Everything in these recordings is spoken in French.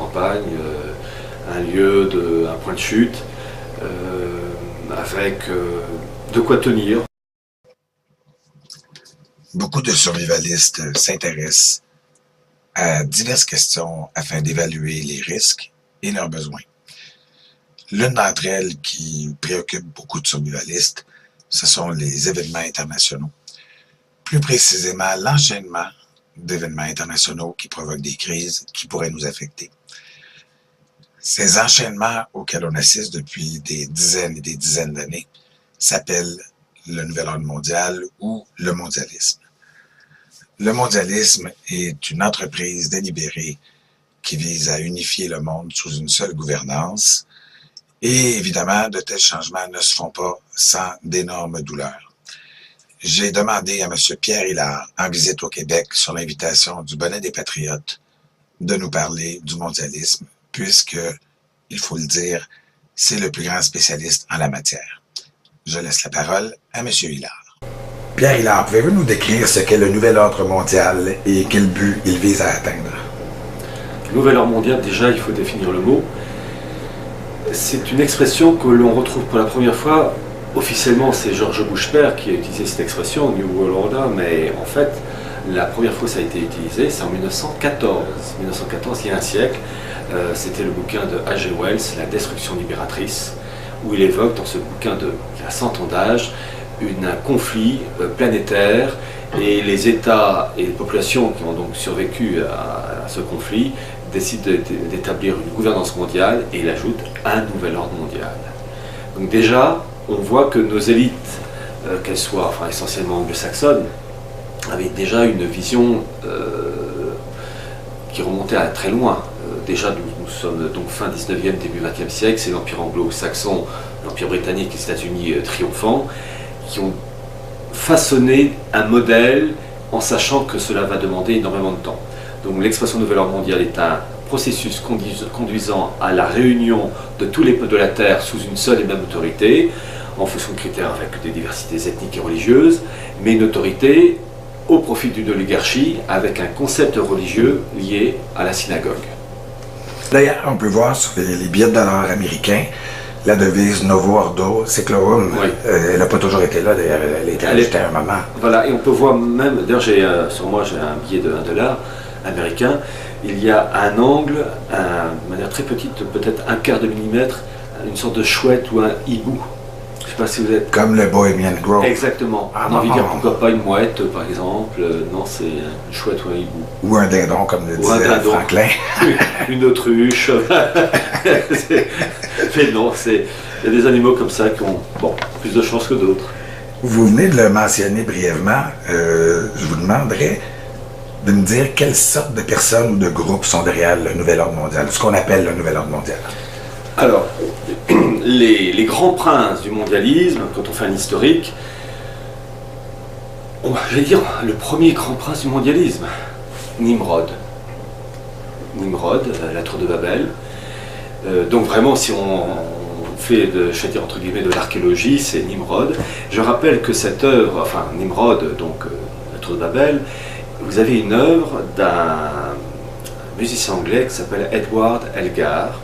campagne, un point de chute, avec de quoi tenir. Beaucoup de survivalistes s'intéressent à diverses questions afin d'évaluer les risques et leurs besoins. L'une d'entre elles qui préoccupe beaucoup de survivalistes, ce sont les événements internationaux. Plus précisément, l'enchaînement d'événements internationaux qui provoquent des crises qui pourraient nous affecter. Ces enchaînements auxquels on assiste depuis des dizaines et des dizaines d'années s'appellent le nouvel ordre mondial ou le mondialisme. Le mondialisme est une entreprise délibérée qui vise à unifier le monde sous une seule gouvernance et évidemment, de tels changements ne se font pas sans d'énormes douleurs. J'ai demandé à M. Pierre Hilard, en visite au Québec, sur l'invitation du Bonnet des Patriotes, de nous parler du mondialisme, puisque, il faut le dire, c'est le plus grand spécialiste en la matière. Je laisse la parole à M. Hilard. Pierre Hilard, pouvez-vous nous décrire ce qu'est le nouvel ordre mondial et quel but il vise à atteindre? Le nouvel ordre mondial, déjà, il faut définir le mot. C'est une expression que l'on retrouve pour la première fois. Officiellement, c'est Georges Bush-Père qui a utilisé cette expression, New World Order, mais en fait, la première fois que ça a été utilisé, c'est en 1914. 1914, il y a un siècle, c'était le bouquin de H.G. Wells, La destruction libératrice, où il évoque dans ce bouquin qui a 100 ans d'âge, un conflit planétaire, et les États et les populations qui ont donc survécu à ce conflit décident d'établir une gouvernance mondiale, et il ajoute un nouvel ordre mondial. Donc déjà, on voit que nos élites, qu'elles soient essentiellement anglo-saxonnes, avaient déjà une vision qui remontait à très loin. Déjà, nous sommes donc fin 19e, début 20e siècle, c'est l'Empire anglo-saxon, l'Empire britannique et les États-Unis triomphants, qui ont façonné un modèle en sachant que cela va demander énormément de temps. Donc l'expression nouvel ordre mondial est un processus conduisant à la réunion de tous les peuples de la Terre sous une seule et même autorité, en fonction de critères avec des diversités ethniques et religieuses, mais une autorité au profit d'une oligarchie avec un concept religieux lié à la synagogue. D'ailleurs, on peut voir sur les billets de dollars américains la devise Novo Ordo Seclorum. Oui. Elle n'a pas toujours été là, d'ailleurs, elle a été ajoutée à un moment. Voilà, et on peut voir même, d'ailleurs sur moi j'ai un billet de $1 américain, il y a un angle, de manière très petite, peut-être un quart de millimètre, une sorte de chouette ou un hibou. Je ne sais pas si vous êtes... Comme le Bohemian Grove. Exactement. On a envie de dire pourquoi pas une mouette, par exemple. Non, c'est une chouette ou un hibou. Ou un dindon, comme le disait Franklin. Une autruche. Mais non, il y a des animaux comme ça qui ont plus de chance que d'autres. Vous venez de le mentionner brièvement. Je vous demanderais de me dire quelle sorte de personnes ou de groupes sont derrière le nouvel ordre mondial, ce qu'on appelle le nouvel ordre mondial. Alors, les grands princes du mondialisme, quand on fait un historique, je vais dire le premier grand prince du mondialisme, Nimrod. Nimrod, la tour de Babel. Donc vraiment, si on fait, je vais dire entre guillemets, de l'archéologie, c'est Nimrod. Je rappelle que cette œuvre, Nimrod, donc la tour de Babel, vous avez une œuvre d'un musicien anglais qui s'appelle Edward Elgar,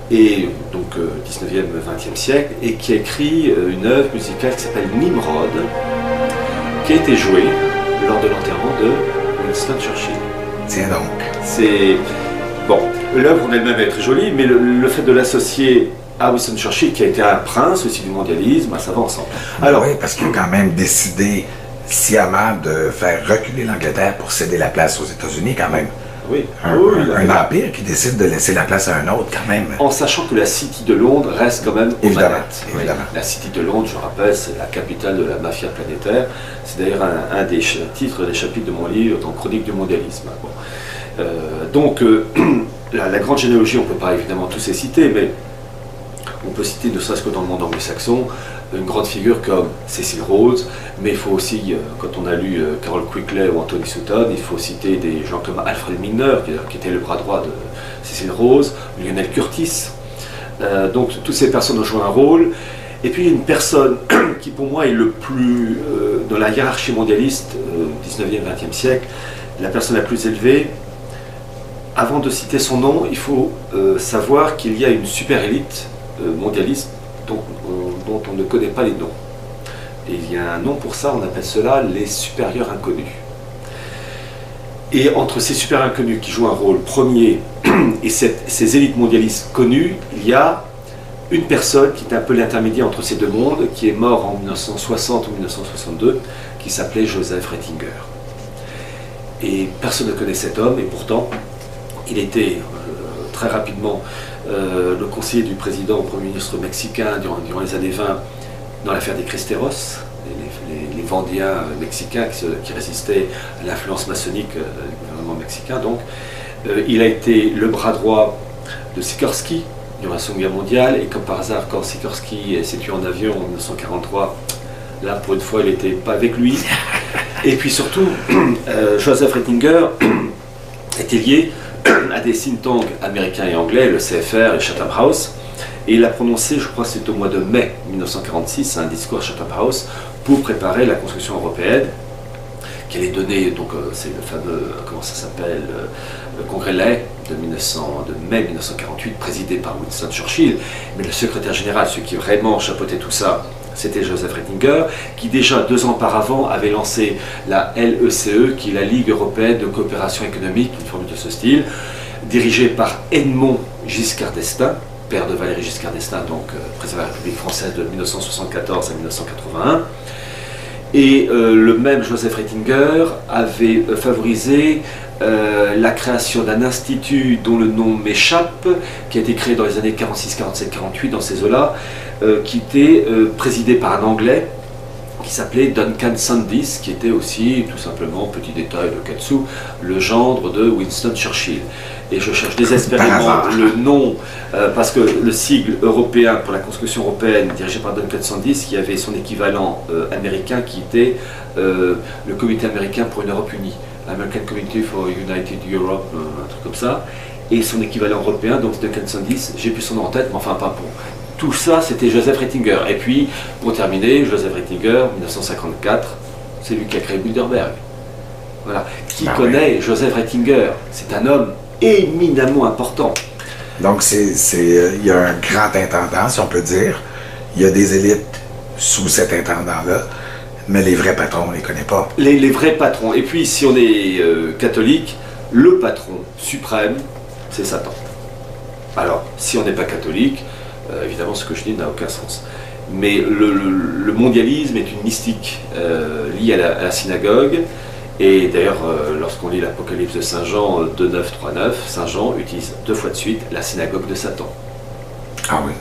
et donc 19e, 20e siècle, et qui a écrit une œuvre musicale qui s'appelle Nimrod, qui a été jouée lors de l'enterrement de Winston Churchill. Tiens donc. C'est... Bon, l'œuvre en elle-même est très jolie, mais le fait de l'associer à Winston Churchill, qui a été un prince aussi du mondialisme, ça va ensemble. Alors, oui, parce qu'il a quand même décidé sciemment de faire reculer l'Angleterre pour céder la place aux États-Unis, quand même. Oui. Un empire qui décide de laisser la place à un autre, quand même. En sachant que la City de Londres reste quand même aux manettes. Évidemment. La City de Londres, je rappelle, c'est la capitale de la mafia planétaire. C'est d'ailleurs un des titres des chapitres de mon livre, dans Chronique du mondialisme. Bon. Donc, la grande généalogie, on ne peut pas évidemment tous les citer, mais on peut citer, ne serait-ce que dans le monde anglo-saxon, une grande figure comme Cecil Rhodes, mais il faut aussi, quand on a lu Carroll Quigley ou Anthony Sutton, il faut citer des gens comme Alfred Milner, qui était le bras droit de Cecil Rhodes, Lionel Curtis. Donc toutes ces personnes ont joué un rôle. Et puis une personne qui pour moi est le plus, dans la hiérarchie mondialiste, 19e, 20e siècle, la personne la plus élevée, avant de citer son nom, il faut savoir qu'il y a une super élite mondialiste dont on ne connaît pas les noms. Et il y a un nom pour ça, on appelle cela les supérieurs inconnus. Et entre ces supérieurs inconnus qui jouent un rôle premier et ces élites mondialistes connues, il y a une personne qui est un peu l'intermédiaire entre ces deux mondes, qui est mort en 1960 ou 1962, qui s'appelait Joseph Ratzinger. Et personne ne connaît cet homme, et pourtant, il était très rapidement le conseiller du président, premier ministre mexicain durant les années 20, dans l'affaire des Cristeros, les Vendiens mexicains qui résistaient à l'influence maçonnique du gouvernement mexicain. Donc, il a été le bras droit de Sikorsky durant la Seconde Guerre mondiale, et comme par hasard, quand Sikorsky s'est tué en avion en 1943, là, pour une fois, il n'était pas avec lui. Et puis surtout, Joseph Ratzinger était lié à des think tanks américains et anglais, le CFR et Chatham House, et il a prononcé, je crois que c'est au mois de mai 1946, un discours à Chatham House pour préparer la construction européenne, qui allait donner, donc c'est le fameux, comment ça s'appelle, le congrès Ley de mai 1948, présidé par Winston Churchill, mais le secrétaire général, celui qui vraiment chapeautait tout ça, c'était Joseph Ratzinger, qui déjà 2 ans auparavant avait lancé la LECE, qui est la Ligue européenne de coopération économique, une formule de ce style, dirigée par Edmond Giscard d'Estaing, père de Valéry Giscard d'Estaing, donc président de la République française de 1974 à 1981. Et le même Joseph Ratzinger avait favorisé la création d'un institut dont le nom m'échappe, qui a été créé dans les années 46, 47, 48, dans ces eaux-là, qui était présidé par un Anglais qui s'appelait Duncan Sandys, qui était aussi, tout simplement, petit détail de Katsu, le gendre de Winston Churchill. Et je cherche désespérément le nom, parce que le sigle européen pour la construction européenne, dirigé par Duncan Sandys, qui avait son équivalent américain, qui était le Comité américain pour une Europe unie, American Committee for United Europe, un truc comme ça, et son équivalent européen, donc Duncan Sandys, j'ai plus son nom en tête, mais enfin pas pour. Tout ça, c'était Joseph Ratzinger. Et puis, pour terminer, Joseph Ratzinger, 1954, c'est lui qui a créé Bilderberg. Voilà. Qui connaît Joseph Ratzinger? C'est un homme éminemment important. Donc, il y a un grand intendant, si on peut dire. Il y a des élites sous cet intendant-là, mais les vrais patrons, on ne les connaît pas. Les vrais patrons. Et puis, si on est catholique, le patron suprême, c'est Satan. Alors, si on n'est pas catholique, évidemment, ce que je dis n'a aucun sens. Mais le mondialisme est une mystique liée à la synagogue. Et d'ailleurs, lorsqu'on lit l'Apocalypse de Saint Jean 2.9, 3.9, Saint Jean utilise 2 fois de suite la synagogue de Satan. Ah oui.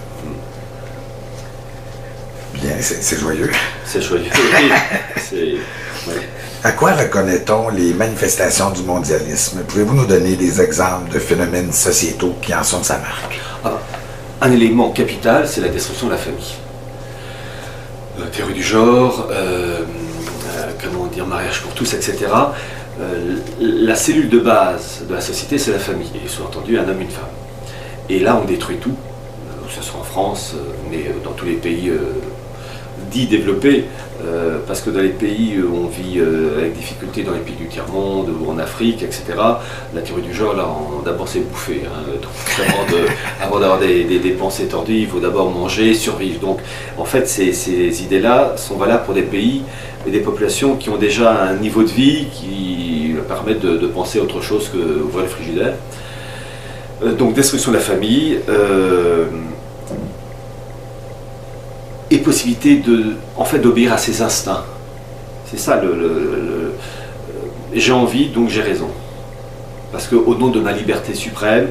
Bien, c'est joyeux. C'est joyeux. Ouais. À quoi reconnaît-on les manifestations du mondialisme? Pouvez-vous nous donner des exemples de phénomènes sociétaux qui en sont de sa marque? Un élément capital, c'est la destruction de la famille. Théorie du genre, comment dire, mariage pour tous, etc. La cellule de base de la société, c'est la famille, et sous-entendu un homme, une femme. Et là, on détruit tout, que ce soit en France, mais dans tous les pays dits développés, parce que dans les pays où on vit avec difficulté, dans les pays du tiers-monde ou en Afrique, etc., la théorie du genre, là, d'abord c'est bouffer. Donc, avant d'avoir des pensées tordues, il faut d'abord manger, survivre. Donc, en fait, ces idées-là sont valables pour des pays et des populations qui ont déjà un niveau de vie qui leur permettent de penser à autre chose que ouvrir le frigidaire. Donc, destruction de la famille. Et possibilité d'obéir à ses instincts. C'est ça j'ai envie, donc j'ai raison. Parce qu'au nom de ma liberté suprême,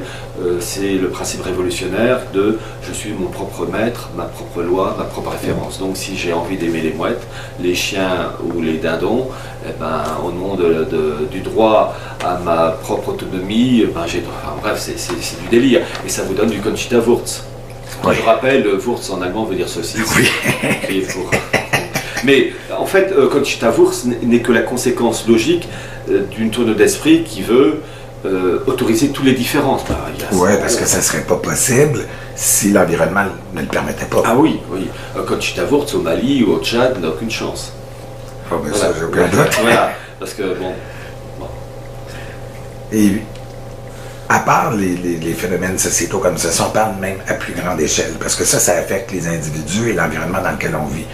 c'est le principe révolutionnaire de je suis mon propre maître, ma propre loi, ma propre référence. Donc si j'ai envie d'aimer les mouettes, les chiens ou les dindons, eh ben, au nom du droit à ma propre autonomie, bref, c'est du délire. Et ça vous donne du Conchita Wurst. Oui. Je rappelle, Wurst en allemand veut dire saucisse. Oui. Mais en fait, Conchita Wurst n'est que la conséquence logique d'une tourne d'esprit qui veut autoriser toutes les différences. Oui, parce que ça ne serait pas possible si l'environnement ne le permettait pas. Ah oui, oui. Conchita Wurst au Mali ou au Tchad n'a aucune chance. Oh, mais voilà. Ça, j'ai aucun doute. Voilà, parce que bon. Et À part les phénomènes sociétaux comme ça, si on parle même à plus grande échelle, parce que ça affecte les individus et l'environnement dans lequel on vit,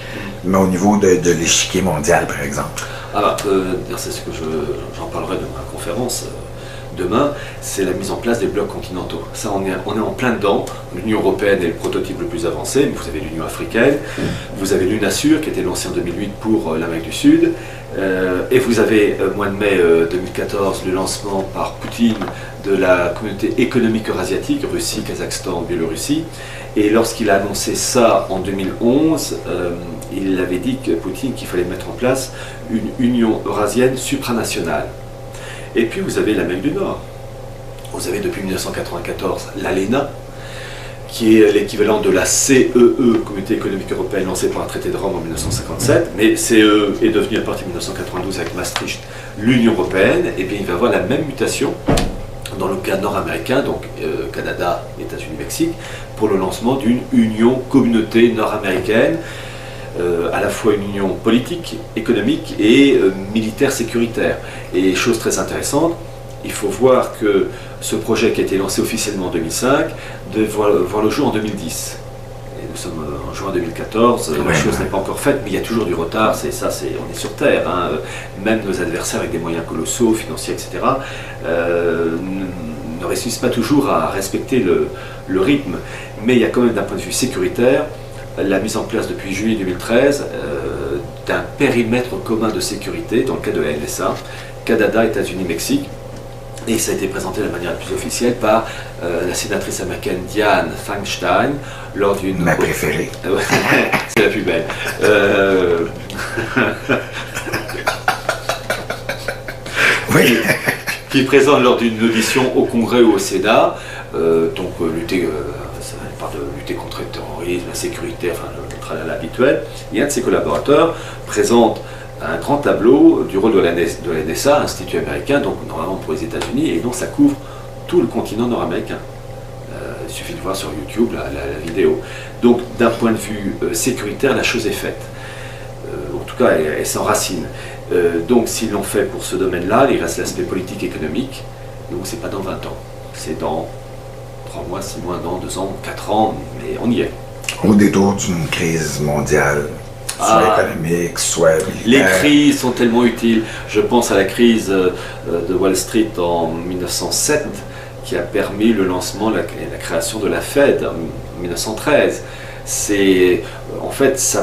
mais au niveau de l'échiquier mondial, par exemple. Ah, c'est ce que j'en parlerai de ma conférence demain, c'est la mise en place des blocs continentaux. Ça, on est en plein dedans. L'Union européenne est le prototype le plus avancé, mais vous avez l'Union africaine, vous avez l'UNASUR qui a été lancée en 2008 pour l'Amérique du Sud, et vous avez, mois de mai 2014, le lancement par Poutine de la communauté économique eurasiatique, Russie, Kazakhstan, Biélorussie. Et lorsqu'il a annoncé ça en 2011, il avait dit, Poutine, qu'il fallait mettre en place une Union eurasienne supranationale. Et puis vous avez l'Amérique du Nord. Vous avez depuis 1994 l'ALENA, qui est l'équivalent de la CEE, Communauté économique européenne, lancée par un traité de Rome en 1957. Mais CEE est devenue à partir de 1992 avec Maastricht l'Union européenne. Et bien il va y avoir la même mutation dans le cas nord-américain, donc Canada, États-Unis, Mexique, pour le lancement d'une union communauté nord-américaine, à la fois une union politique, économique et militaire sécuritaire. Et chose très intéressante, il faut voir que ce projet qui a été lancé officiellement en 2005 devait voir le jour en 2010. Et nous sommes en juin 2014, la chose n'est pas encore faite, mais il y a toujours du retard, on est sur Terre. Hein. Même nos adversaires avec des moyens colossaux, financiers, etc., ne réussissent pas toujours à respecter le rythme. Mais il y a quand même, d'un point de vue sécuritaire, la mise en place depuis juillet 2013 d'un périmètre commun de sécurité, dans le cas de la NSA, Canada, États-Unis, Mexique. Et ça a été présenté de la manière la plus officielle par la sénatrice américaine Dianne Feinstein lors d'une... Ma préférée. C'est la plus belle. Oui. Qui présente lors d'une audition au Congrès ou au Sénat, lutter... de lutter contre le terrorisme, la sécurité, enfin le tralala habituel. Et un de ses collaborateurs présente un grand tableau du rôle de la NSA, Institut américain, donc normalement pour les États-Unis, et donc ça couvre tout le continent nord-américain. Il suffit de voir sur YouTube la vidéo. Donc d'un point de vue sécuritaire, la chose est faite. En tout cas, elle s'enracine. Donc s'ils l'ont fait pour ce domaine-là, il reste l'aspect politique économique. Donc c'est pas dans 20 ans, c'est dans 3 mois, 6 mois, 2 ans, 4 ans, mais on y est. Au détour d'une crise mondiale, soit économique, soit militaire. Les crises sont tellement utiles. Je pense à la crise de Wall Street en 1907, qui a permis le lancement, la création de la Fed en 1913. En fait,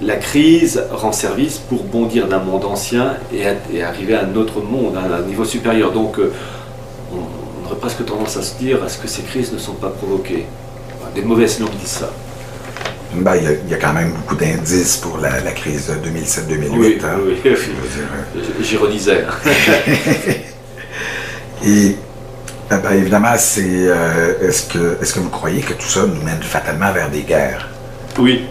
la crise rend service pour bondir d'un monde ancien et arriver à un autre monde, à un niveau supérieur. Donc, on aurait presque tendance à se dire, est-ce que ces crises ne sont pas provoquées? Des mauvaises langues disent ça. Ben, il y a quand même beaucoup d'indices pour la crise de 2007-2008. Oui, hein, oui. J'ironisais. Et ben, évidemment, est-ce que vous croyez que tout ça nous mène fatalement vers des guerres? Oui.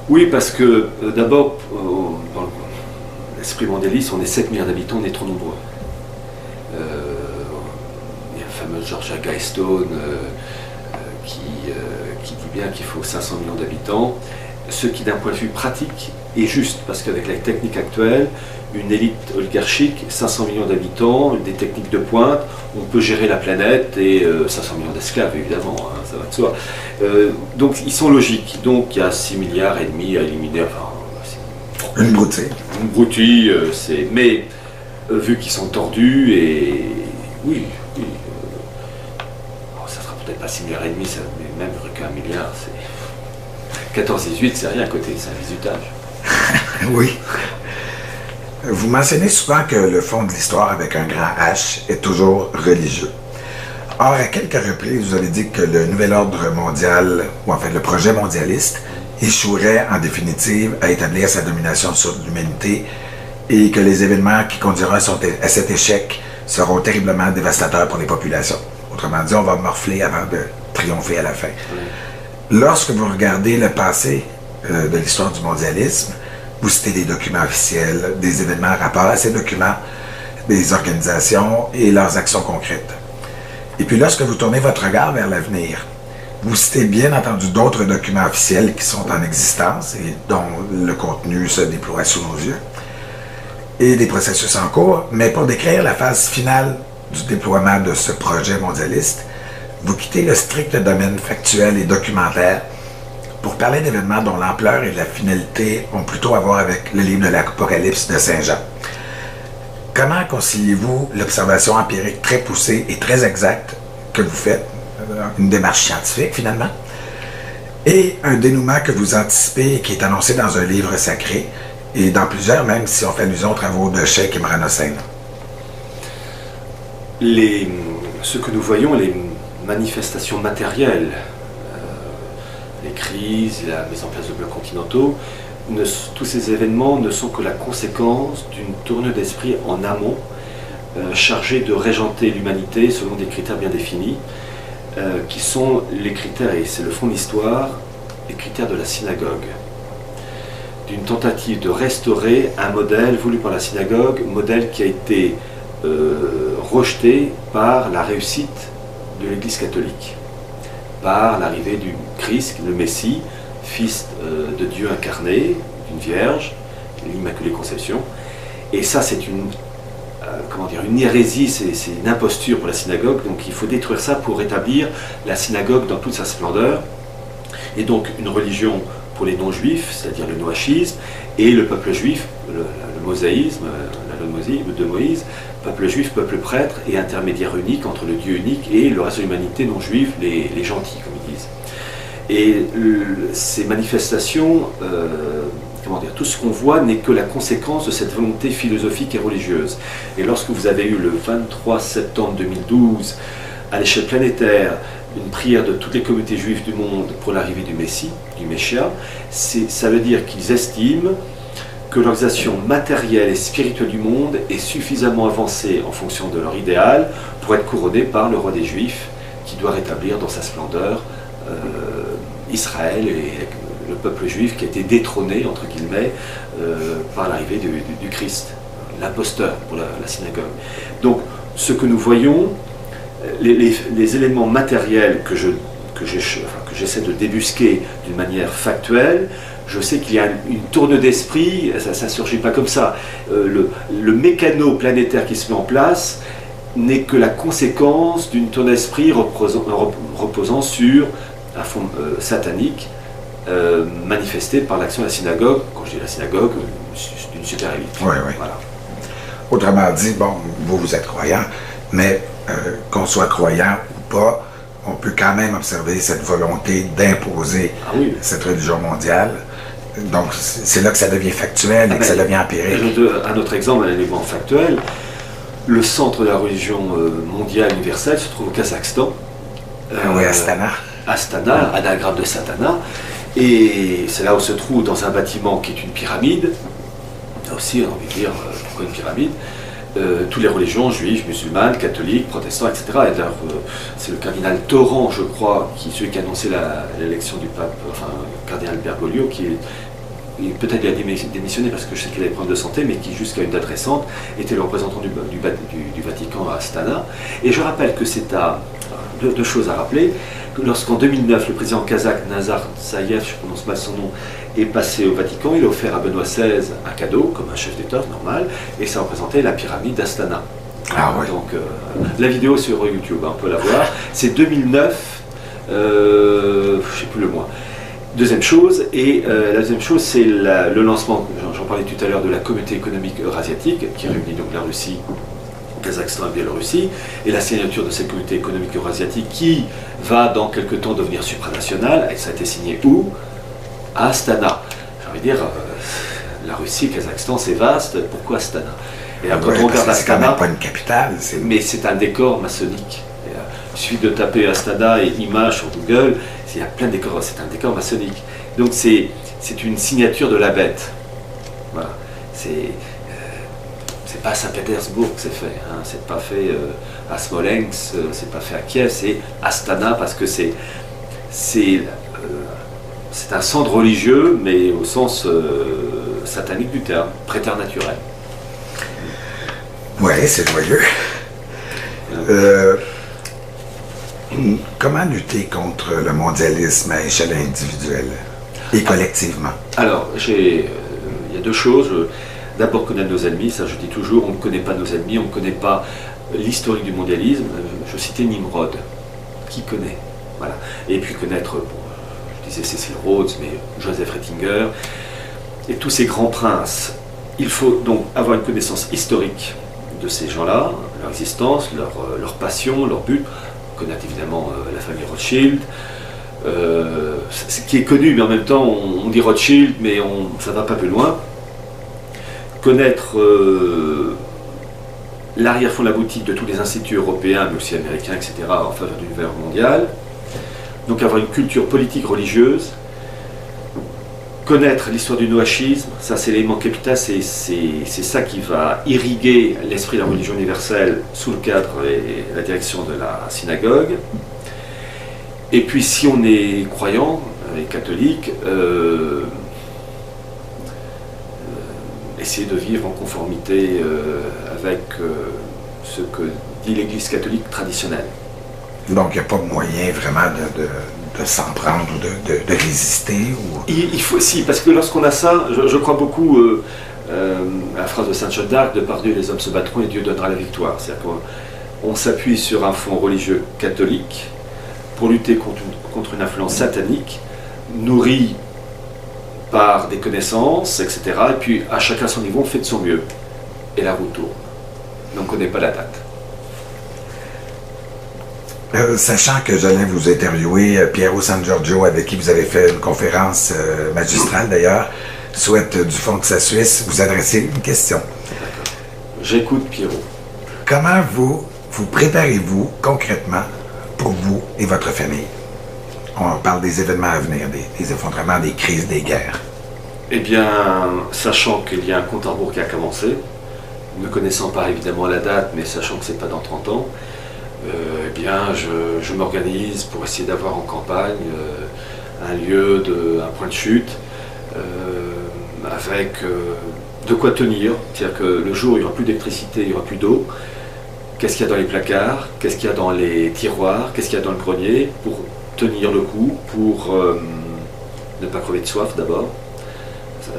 Oui, parce que d'abord, dans l'esprit mondialiste, on est 7 milliards d'habitants, on est trop nombreux. Il y a le fameux George Guystone qui dit bien qu'il faut 500 millions d'habitants, ce qui d'un point de vue pratique est juste, parce qu'avec la technique actuelle, une élite oligarchique, 500 millions d'habitants, des techniques de pointe, on peut gérer la planète et 500 millions d'esclaves évidemment, hein, ça va de soi. Donc ils sont logiques, donc il y a 6 milliards et demi à éliminer, enfin... Une broutille. Une broutille, mais vu qu'ils sont tordus et... Oui, ça sera peut-être pas 6 milliards et demi, mais même qu'un milliard, c'est... 14-18, c'est rien à côté, c'est un bizutage. Oui. Vous mentionnez souvent que le fond de l'histoire avec un grand H est toujours religieux. Or, à quelques reprises, vous avez dit que le nouvel ordre mondial, ou en fait le projet mondialiste, échouerait en définitive à établir sa domination sur l'humanité et que les événements qui conduiront à cet échec seront terriblement dévastateurs pour les populations. Autrement dit, on va morfler avant de triompher à la fin. Lorsque vous regardez le passé de l'histoire du mondialisme, vous citez des documents officiels, des événements en rapport à ces documents, des organisations et leurs actions concrètes. Et puis lorsque vous tournez votre regard vers l'avenir, vous citez bien entendu d'autres documents officiels qui sont en existence et dont le contenu se déploie sous nos yeux, et des processus en cours, mais pour décrire la phase finale du déploiement de ce projet mondialiste, vous quittez le strict domaine factuel et documentaire pour parler d'événements dont l'ampleur et la finalité ont plutôt à voir avec le livre de l'Apocalypse de Saint Jean. Comment conciliez-vous l'observation empirique très poussée et très exacte que vous faites, une démarche scientifique finalement, et un dénouement que vous anticipez et qui est annoncé dans un livre sacré, et dans plusieurs, même si on fait allusion aux travaux de Cheikh Imran Hossein? Ce que nous voyons, les manifestations matérielles, les crises, la mise en place de blocs continentaux, tous ces événements ne sont que la conséquence d'une tournure d'esprit en amont, chargée de régenter l'humanité selon des critères bien définis, qui sont les critères, et c'est le fond de l'histoire, les critères de la synagogue. D'une tentative de restaurer un modèle voulu par la synagogue, modèle qui a été rejeté par la réussite de l'Église catholique, par l'arrivée du Christ, le Messie, fils de Dieu incarné, d'une vierge, l'Immaculée Conception. Et ça, c'est une hérésie, c'est une imposture pour la synagogue, donc il faut détruire ça pour rétablir la synagogue dans toute sa splendeur, et donc une religion pour les non-juifs, c'est-à-dire le noachisme, et le peuple juif, le mosaïsme, la loi de Moïse, peuple juif, peuple prêtre, et intermédiaire unique entre le Dieu unique et le reste de l'humanité non-juive, les gentils, comme ils disent. Et ces manifestations, tout ce qu'on voit n'est que la conséquence de cette volonté philosophique et religieuse. Et lorsque vous avez eu le 23 septembre 2012, à l'échelle planétaire, une prière de toutes les communautés juives du monde pour l'arrivée du Messie, du Messia, ça veut dire qu'ils estiment que l'organisation matérielle et spirituelle du monde est suffisamment avancée en fonction de leur idéal pour être couronnée par le roi des Juifs, qui doit rétablir dans sa splendeur Israël et le peuple juif qui a été détrôné, entre guillemets, par l'arrivée du Christ, l'imposteur pour la synagogue. Donc, ce que nous voyons, les éléments matériels que j'essaie de débusquer d'une manière factuelle, je sais qu'il y a une tourne d'esprit, ça ne surgit pas comme ça. Le mécano planétaire qui se met en place n'est que la conséquence d'une tourne d'esprit reposant sur un fond satanique, manifesté par l'action de la synagogue, quand je dis la synagogue, d'une super élite. Oui, oui. Voilà. Autrement dit, bon, vous êtes croyant, mais qu'on soit croyant ou pas, on peut quand même observer cette volonté d'imposer cette religion mondiale. Donc, c'est là que ça devient factuel et que ça devient empirique. Un autre exemple, un élément factuel, le centre de la religion mondiale universelle se trouve au Kazakhstan. Oui, Astana. Astana, anagramme de Satana. Et c'est là où se trouve, dans un bâtiment qui est une pyramide, là aussi on a envie de dire, pourquoi une pyramide, toutes les religions, juives, musulmanes, catholiques, protestants, etc. Et d'ailleurs, c'est le cardinal Torrent, je crois, celui qui a annoncé l'élection du pape, enfin, le cardinal Bergoglio, peut-être il a démissionné parce que je sais qu'il avait des problèmes de santé, mais qui jusqu'à une date récente était le représentant du Vatican à Astana. Et je rappelle que c'est deux choses à rappeler. Lorsqu'en 2009, le président kazakh Nazar Zayev, je prononce mal son nom, est passé au Vatican, il a offert à Benoît XVI un cadeau, comme un chef d'État normal, et ça représentait la pyramide d'Astana. Ah oui. Donc, la vidéo sur YouTube, on peut la voir. C'est 2009, je ne sais plus le mois. Deuxième chose, la deuxième chose, c'est le lancement, j'en parlais tout à l'heure, de la communauté économique eurasiatique, qui réunit donc la Russie, Kazakhstan et Biélorussie, et la signature de cette communauté économique eurasiatique qui va dans quelques temps devenir supranationale, et ça a été signé où? À Astana. J'ai envie de dire, la Russie, le Kazakhstan, c'est vaste, pourquoi Astana? Et là, quand on regarde Astana, c'est quand même pas une capitale. Mais c'est un décor maçonnique. Il suffit de taper Astana et images sur Google, il y a plein de décors, c'est un décor maçonnique. Donc c'est une signature de la bête. Voilà. C'est pas à Saint-Pétersbourg que c'est fait, hein. C'est pas fait à Smolensk, c'est pas fait à Kiev, c'est Astana parce que c'est un centre religieux, mais au sens satanique du terme, préternaturel. Oui, c'est joyeux. Comment lutter contre le mondialisme à échelle individuelle et collectivement? Alors, il y a deux choses. D'abord, connaître nos ennemis, ça je dis toujours, on ne connaît pas nos ennemis, on ne connaît pas l'historique du mondialisme, je citais Nimrod, qui connaît, voilà. Et puis connaître, bon, je disais Cecil Rhodes, mais Joseph Ratzinger, et tous ces grands princes. Il faut donc avoir une connaissance historique de ces gens-là, leur existence, leur passion, leur but. Connaître évidemment la famille Rothschild, ce qui est connu, mais en même temps on dit Rothschild, mais ça ne va pas plus loin. Connaître l'arrière-fond de la boutique de tous les instituts européens, mais aussi américains, etc., en faveur du nouvel ordre mondial. Donc avoir une culture politique religieuse. Connaître l'histoire du noachisme, ça c'est l'élément capital, c'est ça qui va irriguer l'esprit de la religion universelle sous le cadre et la direction de la synagogue. Et puis si on est croyant et catholique, essayer de vivre en conformité avec ce que dit l'Église catholique traditionnelle. Donc il n'y a pas de moyen vraiment de s'en prendre ou de résister ou... Il faut, si, parce que lorsqu'on a ça, je crois beaucoup à la phrase de Sainte Jeanne d'Arc, de par Dieu les hommes se battront et Dieu donnera la victoire. C'est-à-dire qu'on s'appuie sur un fond religieux catholique pour lutter contre une influence satanique, nourrie par des connaissances, etc. Et puis à chacun son niveau, on fait de son mieux. Et la roue tourne. Donc on ne connaît pas la date. Sachant que j'allais vous interviewer, Piero San Giorgio, avec qui vous avez fait une conférence magistrale d'ailleurs, souhaite du fond de sa Suisse vous adresser une question. D'accord. J'écoute Piero. Comment vous préparez-vous concrètement pour vous et votre famille? On parle des événements à venir, des effondrements, des crises, des guerres. Eh bien, sachant qu'il y a un compte à rebours qui a commencé, ne connaissant pas évidemment la date, mais sachant que ce n'est pas dans 30 ans, eh bien, je m'organise pour essayer d'avoir en campagne un lieu, un point de chute, avec de quoi tenir. C'est-à-dire que le jour où il n'y aura plus d'électricité, il n'y aura plus d'eau. Qu'est-ce qu'il y a dans les placards? Qu'est-ce qu'il y a dans les tiroirs? Qu'est-ce qu'il y a dans le grenier pour tenir le coup, pour ne pas crever de soif d'abord.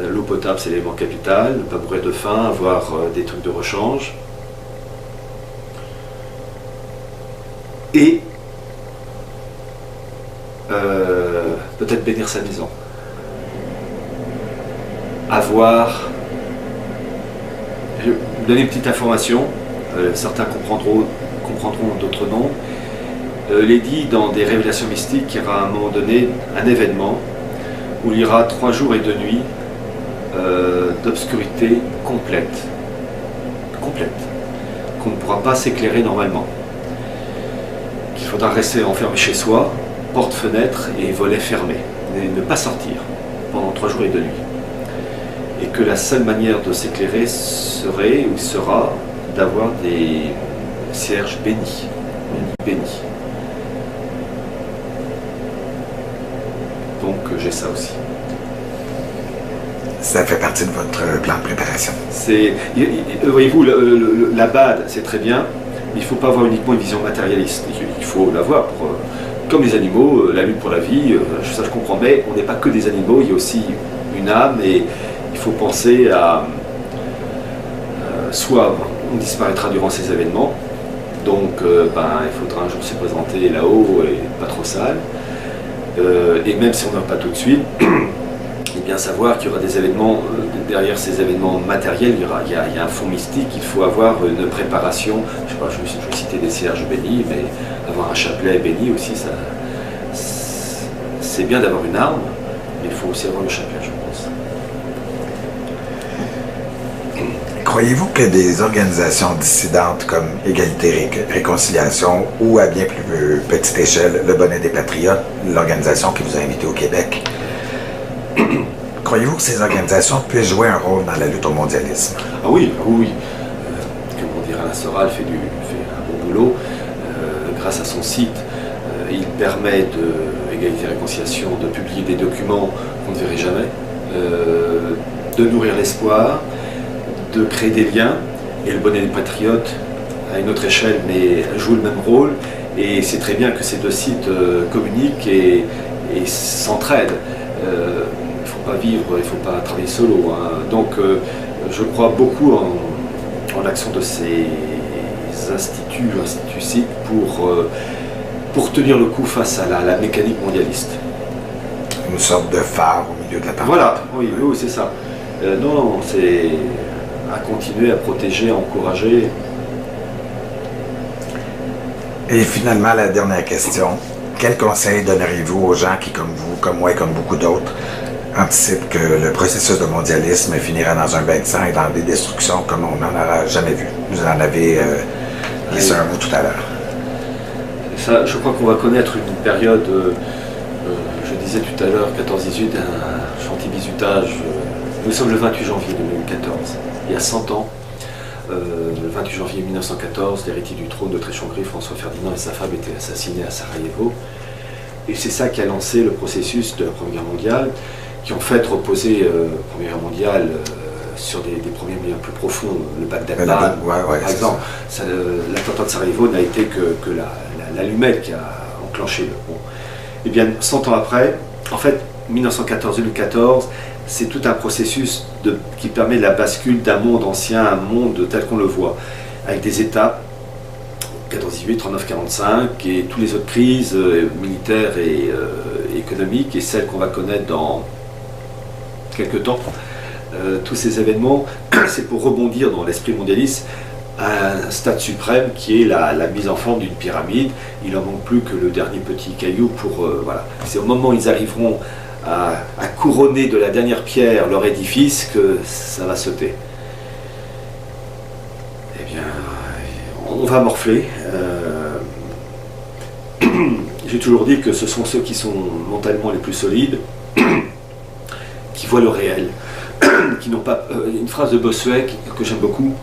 L'eau potable, c'est l'élément capital. Ne pas mourir de faim, avoir des trucs de rechange. Et peut-être bénir sa maison. Avoir... Je vais vous donner une petite information, certains comprendront, d'autres non. Il est dit dans des révélations mystiques qu'il y aura à un moment donné un événement où il y aura 3 jours et 2 nuits d'obscurité complète, qu'on ne pourra pas s'éclairer normalement. Il faudra rester enfermé chez soi, porte, fenêtre et volets fermés, et ne pas sortir pendant 3 jours et 2 nuits. Et que la seule manière de s'éclairer serait ou sera d'avoir des cierges bénis. Donc j'ai ça aussi. Ça fait partie de votre plan de préparation. Voyez-vous, la BAD, c'est très bien. Il ne faut pas avoir uniquement une vision matérialiste. Il faut l'avoir comme les animaux, la lutte pour la vie, ça je comprends, mais on n'est pas que des animaux, il y a aussi une âme et il faut penser à... soit on disparaîtra durant ces événements, donc il faudra un jour se présenter là-haut et pas trop sale, et même si on ne meurt pas tout de suite, et bien savoir qu'il y aura des événements, derrière ces événements matériels, il y a un fond mystique, il faut avoir une préparation, je sais pas, je vais citer des cierges bénis, mais avoir un chapelet béni aussi, c'est bien d'avoir une arme, mais il faut aussi avoir le chapelet, je pense. Croyez-vous que des organisations dissidentes comme Égalité et Réconciliation ou à bien plus petite échelle, le Bonnet des Patriotes, l'organisation qui vous a invité au Québec, croyez-vous que ces organisations puissent jouer un rôle dans la lutte au mondialisme? Ah oui, oui. Comment dire, Alain Soral fait un bon boulot. Grâce à son site, il permet de Égalité et Réconciliation de publier des documents qu'on ne verrait jamais, de nourrir l'espoir, de créer des liens. Et le Bonnet des Patriotes, à une autre échelle, mais joue le même rôle. Et c'est très bien que ces 2 sites communiquent et s'entraident. Il ne faut pas vivre, il ne faut pas travailler solo. Hein. Donc je crois beaucoup en l'action de ces instituts pour tenir le coup face à la mécanique mondialiste. Une sorte de phare au milieu de la tempête. Voilà, oui, c'est ça. Non, c'est à continuer à protéger, à encourager. Et finalement, la dernière question. Quel conseil donneriez-vous aux gens qui, comme vous, comme moi et comme beaucoup d'autres, anticipent que le processus de mondialisme finira dans un bain de sang et dans des destructions comme on n'en aura jamais vu? Vous en avez glissé un mot tout à l'heure. Ça, je crois qu'on va connaître une période, je disais tout à l'heure, 14-18, un gentil bizutage. Nous sommes le 28 janvier 2014, il y a 100 ans. Le 28 janvier 1914, l'héritier du trône d'Autriche-Hongrie, François Ferdinand et sa femme étaient assassinés à Sarajevo. Et c'est ça qui a lancé le processus de la Première Guerre mondiale, qui en fait reposait la Première Guerre mondiale sur des problèmes bien plus profonds. Le Bagdad, par exemple, l'attentat de Sarajevo n'a été que l'allumette qui a enclenché le bon. Et bien, 100 ans après, en fait, 1914-2014, c'est tout un processus qui permet la bascule d'un monde ancien à un monde tel qu'on le voit, avec des étapes, 14-18, 39-45, et toutes les autres crises militaires et économiques, et celles qu'on va connaître dans quelques temps. Tous ces événements, c'est pour rebondir dans l'esprit mondialiste à un stade suprême qui est la mise en forme d'une pyramide. Il n'en manque plus que le dernier petit caillou pour... voilà. C'est au moment où ils arriveront à couronner de la dernière pierre leur édifice que ça va sauter. Eh bien, on va morfler. J'ai toujours dit que ce sont ceux qui sont mentalement les plus solides, qui voient le réel, qui n'ont pas... une phrase de Bossuet que j'aime beaucoup: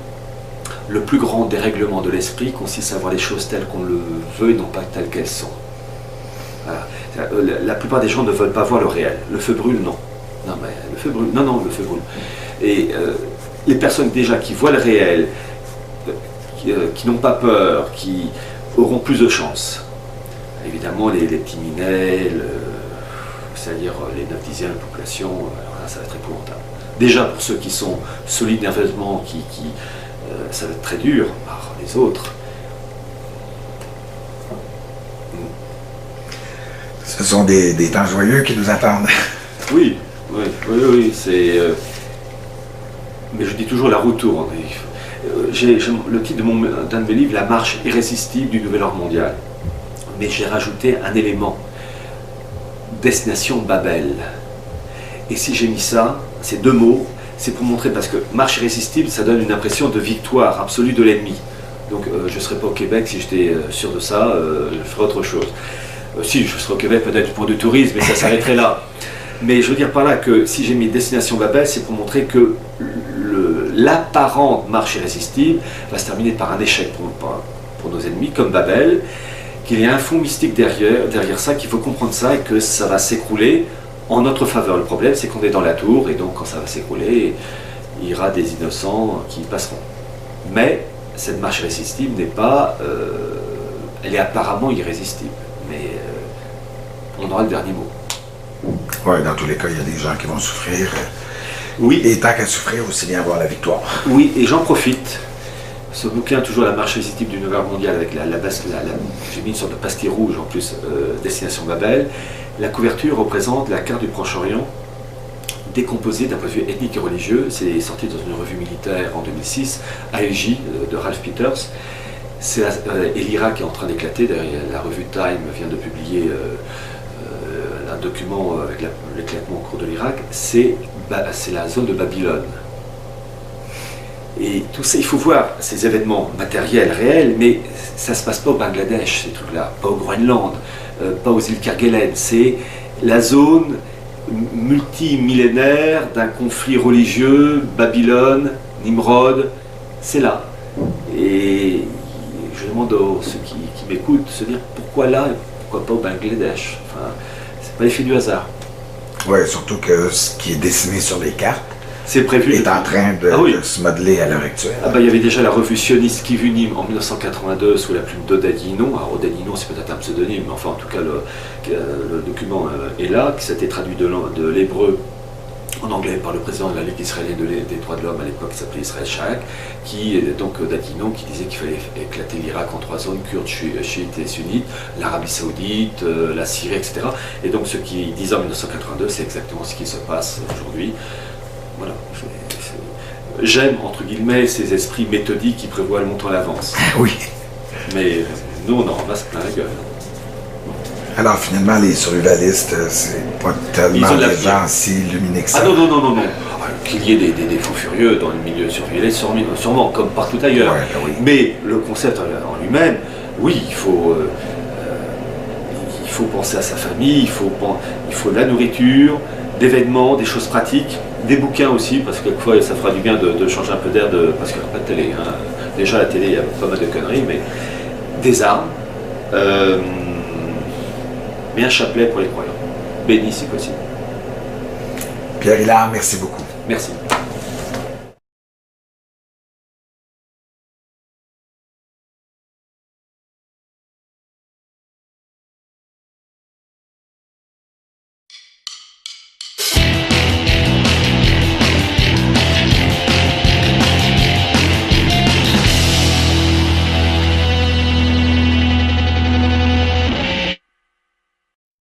le plus grand dérèglement de l'esprit consiste à voir les choses telles qu'on le veut et non pas telles qu'elles sont. Voilà. La plupart des gens ne veulent pas voir le réel. Le feu brûle, non. Non, mais le feu brûle. Non, le feu brûle. Et les personnes déjà qui voient le réel, qui n'ont pas peur, qui auront plus de chance. Évidemment, les petits minets, c'est-à-dire les 9/10 de la population, là, ça va être épouvantable. Déjà pour ceux qui sont solides nerveusement, ça va être très dur. Alors, les autres. Ce sont des temps joyeux qui nous attendent. Oui, c'est... mais je dis toujours la roue tourne. J'ai le titre d'un de mes livres, La marche irrésistible du nouvel ordre mondial. Mais j'ai rajouté un élément, destination Babel. Et si j'ai mis ça, ces deux mots, c'est pour montrer, parce que marche irrésistible, ça donne une impression de victoire absolue de l'ennemi. Donc je ne serais pas au Québec si j'étais sûr de ça, je ferais autre chose. Si, je serais au Québec peut-être pour du tourisme, mais ça s'arrêterait là. Mais je veux dire par là que si j'ai mis destination Babel, c'est pour montrer que l'apparente marche irrésistible va se terminer par un échec pour nos ennemis, comme Babel, qu'il y a un fond mystique derrière ça, qu'il faut comprendre ça et que ça va s'écrouler en notre faveur. Le problème, c'est qu'on est dans la tour, et donc quand ça va s'écrouler, il y aura des innocents qui passeront. Mais cette marche irrésistible n'est pas... elle est apparemment irrésistible. Mais on aura le dernier mot. Oui, dans tous les cas, il y a des gens qui vont souffrir. Oui. Et tant qu'à souffrir, aussi bien avoir la victoire. Oui, et j'en profite. Ce bouquin, toujours la marche irrésistible du nouvel ordre mondial, avec j'ai mis une sorte de pastille rouge en plus, destination Babel. La couverture représente la carte du Proche-Orient, décomposée d'un point de vue ethnique et religieux. C'est sorti dans une revue militaire en 2006, AEJ, de Ralph Peters. Et l'Irak est en train d'éclater. D'ailleurs, la revue Time vient de publier un document avec l'éclatement au cours de l'Irak. C'est la zone de Babylone. Et tout ça, il faut voir ces événements matériels, réels, mais ça ne se passe pas au Bangladesh, ces trucs-là, pas au Groenland, pas aux îles Kerguelen. C'est la zone multimillénaire d'un conflit religieux, Babylone, Nimrod, c'est là. Et je demande à ceux qui m'écoutent de se dire pourquoi là et pourquoi pas au Bangladesh. Enfin, c'est pas l'effet du hasard. Oui, surtout que ce qui est dessiné sur les cartes c'est prévu est en train de se modeler à l'heure actuelle. Il y avait déjà la revue sioniste Kivunim en 1982 sous la plume d'Odadinon. Alors Odadinon, c'est peut-être un pseudonyme, mais enfin en tout cas le document est là, qui s'était traduit de l'hébreu en anglais par le président de la Ligue israélienne des droits de l'homme à l'époque, qui s'appelait Israël Shaak, qui donc d'Adinon, qui disait qu'il fallait éclater l'Irak en 3 zones, kurdes, chiites et sunnites, l'Arabie Saoudite, la Syrie, etc. Et donc ce qu'il disait en 1982, c'est exactement ce qui se passe aujourd'hui. Voilà. J'aime, entre guillemets, ces esprits méthodiques qui prévoient le montant à l'avance. Oui. Mais nous, on en ramasse plein la gueule. Alors finalement, les survivalistes, c'est pas tellement des gens si illuminés que ça. Ah non, non, non, non, non. Qu'il y ait des fous furieux dans le milieu survivaliste, sûrement, comme partout ailleurs. Ouais, ben oui. Mais le concept en lui-même, oui, il faut penser à sa famille, il faut de la nourriture, des vêtements, des choses pratiques, des bouquins aussi, parce que quelquefois ça fera du bien de changer un peu d'air, parce qu'il n'y a pas de télé. Hein. Déjà à la télé, il y a pas mal de conneries, mais des armes, mais un chapelet pour les croyants. Béni si possible. Pierre Hilard, merci beaucoup. Merci.